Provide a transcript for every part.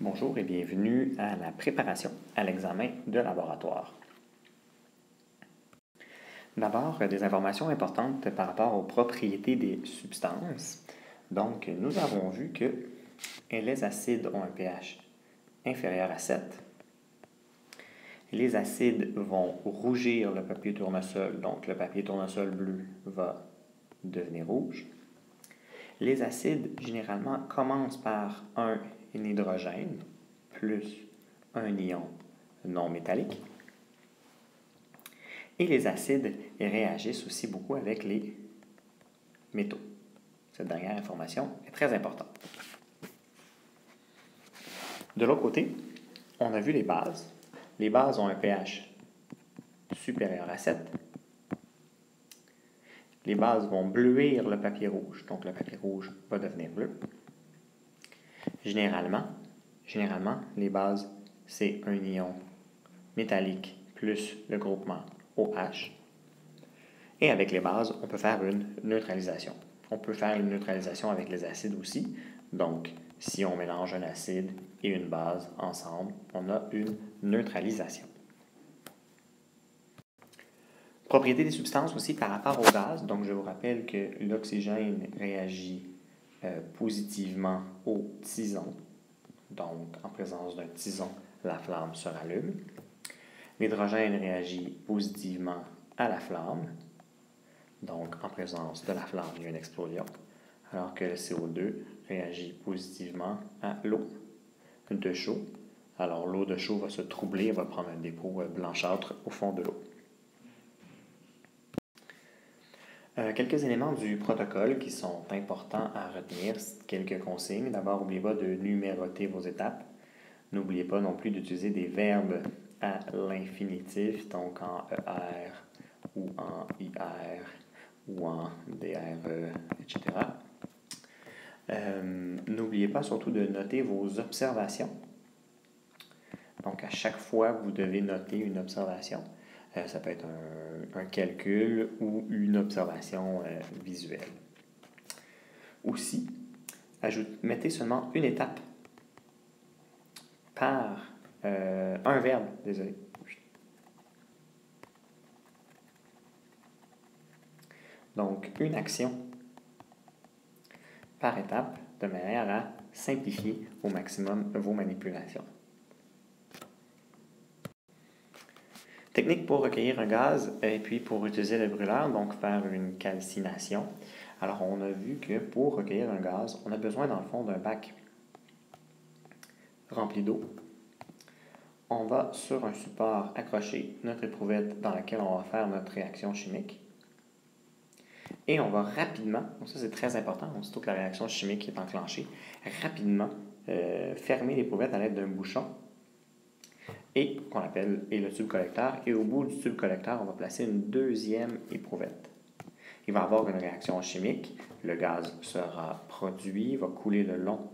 Bonjour et bienvenue à la préparation à l'examen de laboratoire. D'abord, des informations importantes par rapport aux propriétés des substances. Donc, nous avons vu que les acides ont un pH inférieur à 7. Les acides vont rougir le papier tournesol, donc le papier tournesol bleu va devenir rouge. Les acides, généralement, commencent par un hydrogène plus un ion non métallique. Et les acides réagissent aussi beaucoup avec les métaux. Cette dernière information est très importante. De l'autre côté, on a vu les bases. Les bases ont un pH supérieur à 7. Les bases vont bleuir le papier rouge, donc le papier rouge va devenir bleu. Généralement, les bases, c'est un ion métallique plus le groupement OH. Et avec les bases, on peut faire une neutralisation. On peut faire une neutralisation avec les acides aussi. Donc, si on mélange un acide et une base ensemble, on a une neutralisation. Propriété des substances aussi par rapport au gaz. Donc, je vous rappelle que l'oxygène réagit positivement au tison. Donc, en présence d'un tison, la flamme se rallume. L'hydrogène réagit positivement à la flamme. Donc, en présence de la flamme, il y a une explosion. Alors que le CO2 réagit positivement à l'eau de chaux. Alors, l'eau de chaux va se troubler, va prendre un dépôt blanchâtre au fond de l'eau. Quelques éléments du protocole qui sont importants à retenir, quelques consignes. D'abord, n'oubliez pas de numéroter vos étapes. N'oubliez pas non plus d'utiliser des verbes à l'infinitif, donc en ER ou en IR ou en DRE, etc. N'oubliez pas surtout de noter vos observations. Donc, à chaque fois, vous devez noter une observation. Ça peut être un calcul ou une observation visuelle. Aussi, mettez seulement une étape par un verbe, désolé. Donc, une action par étape de manière à simplifier au maximum vos manipulations. Technique pour recueillir un gaz et puis pour utiliser le brûleur, donc faire une calcination. Alors, on a vu que pour recueillir un gaz, on a besoin dans le fond d'un bac rempli d'eau. On va sur un support accrocher notre éprouvette dans laquelle on va faire notre réaction chimique. Et on va rapidement, donc ça c'est très important, aussitôt que la réaction chimique est enclenchée, rapidement fermer l'éprouvette à l'aide d'un bouchon et qu'on appelle le tube collecteur. Et au bout du tube collecteur, on va placer une deuxième éprouvette. Il va y avoir une réaction chimique, le gaz sera produit, va couler le long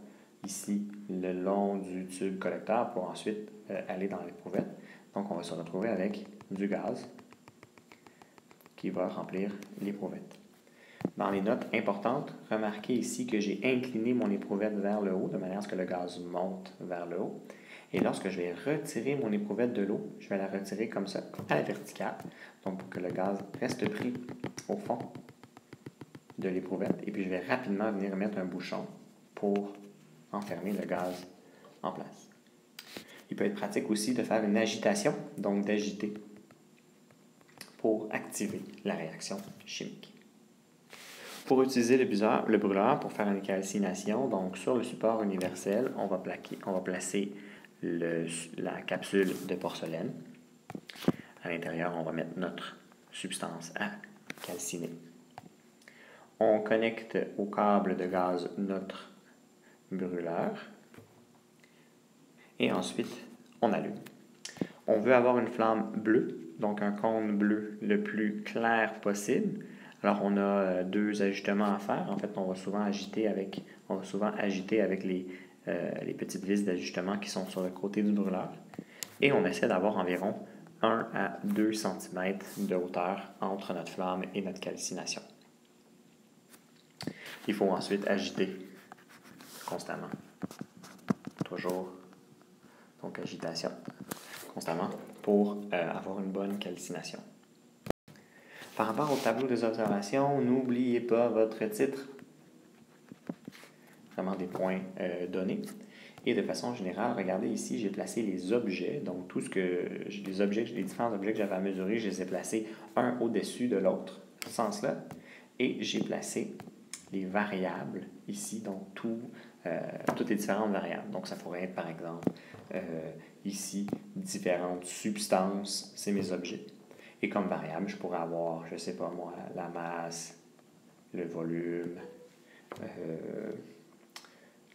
du tube collecteur pour ensuite aller dans l'éprouvette. Donc on va se retrouver avec du gaz qui va remplir l'éprouvette. Dans les notes importantes, remarquez ici que j'ai incliné mon éprouvette vers le haut, de manière à ce que le gaz monte vers le haut. Et lorsque je vais retirer mon éprouvette de l'eau, je vais la retirer comme ça, à la verticale, donc pour que le gaz reste pris au fond de l'éprouvette. Et puis je vais rapidement venir mettre un bouchon pour enfermer le gaz en place. Il peut être pratique aussi de faire une agitation, donc d'agiter, pour activer la réaction chimique. Pour utiliser le brûleur pour faire une calcination, donc sur le support universel, on va placer la capsule de porcelaine. À l'intérieur, on va mettre notre substance à calciner. On connecte au câble de gaz notre brûleur. Et ensuite, on allume. On veut avoir une flamme bleue, donc un cône bleu le plus clair possible. Alors, on a deux ajustements à faire. En fait, on va souvent agiter avec les petites vis d'ajustement qui sont sur le côté du brûleur. Et on essaie d'avoir environ 1 à 2 cm de hauteur entre notre flamme et notre calcination. Il faut ensuite agiter constamment. Toujours donc agitation, constamment, pour avoir une bonne calcination. Par rapport au tableau des observations, n'oubliez pas votre titre. Vraiment des points donnés. Et de façon générale, regardez ici, j'ai placé les objets. Donc, les différents objets que j'avais à mesurer, je les ai placés un au-dessus de l'autre, dans ce sens-là. Et j'ai placé les variables ici, donc toutes les différentes variables. Donc, ça pourrait être, par exemple, ici, différentes substances, c'est mes objets. Et comme variable, je pourrais avoir, je ne sais pas moi, la masse, le volume,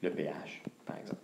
le pH, par exemple.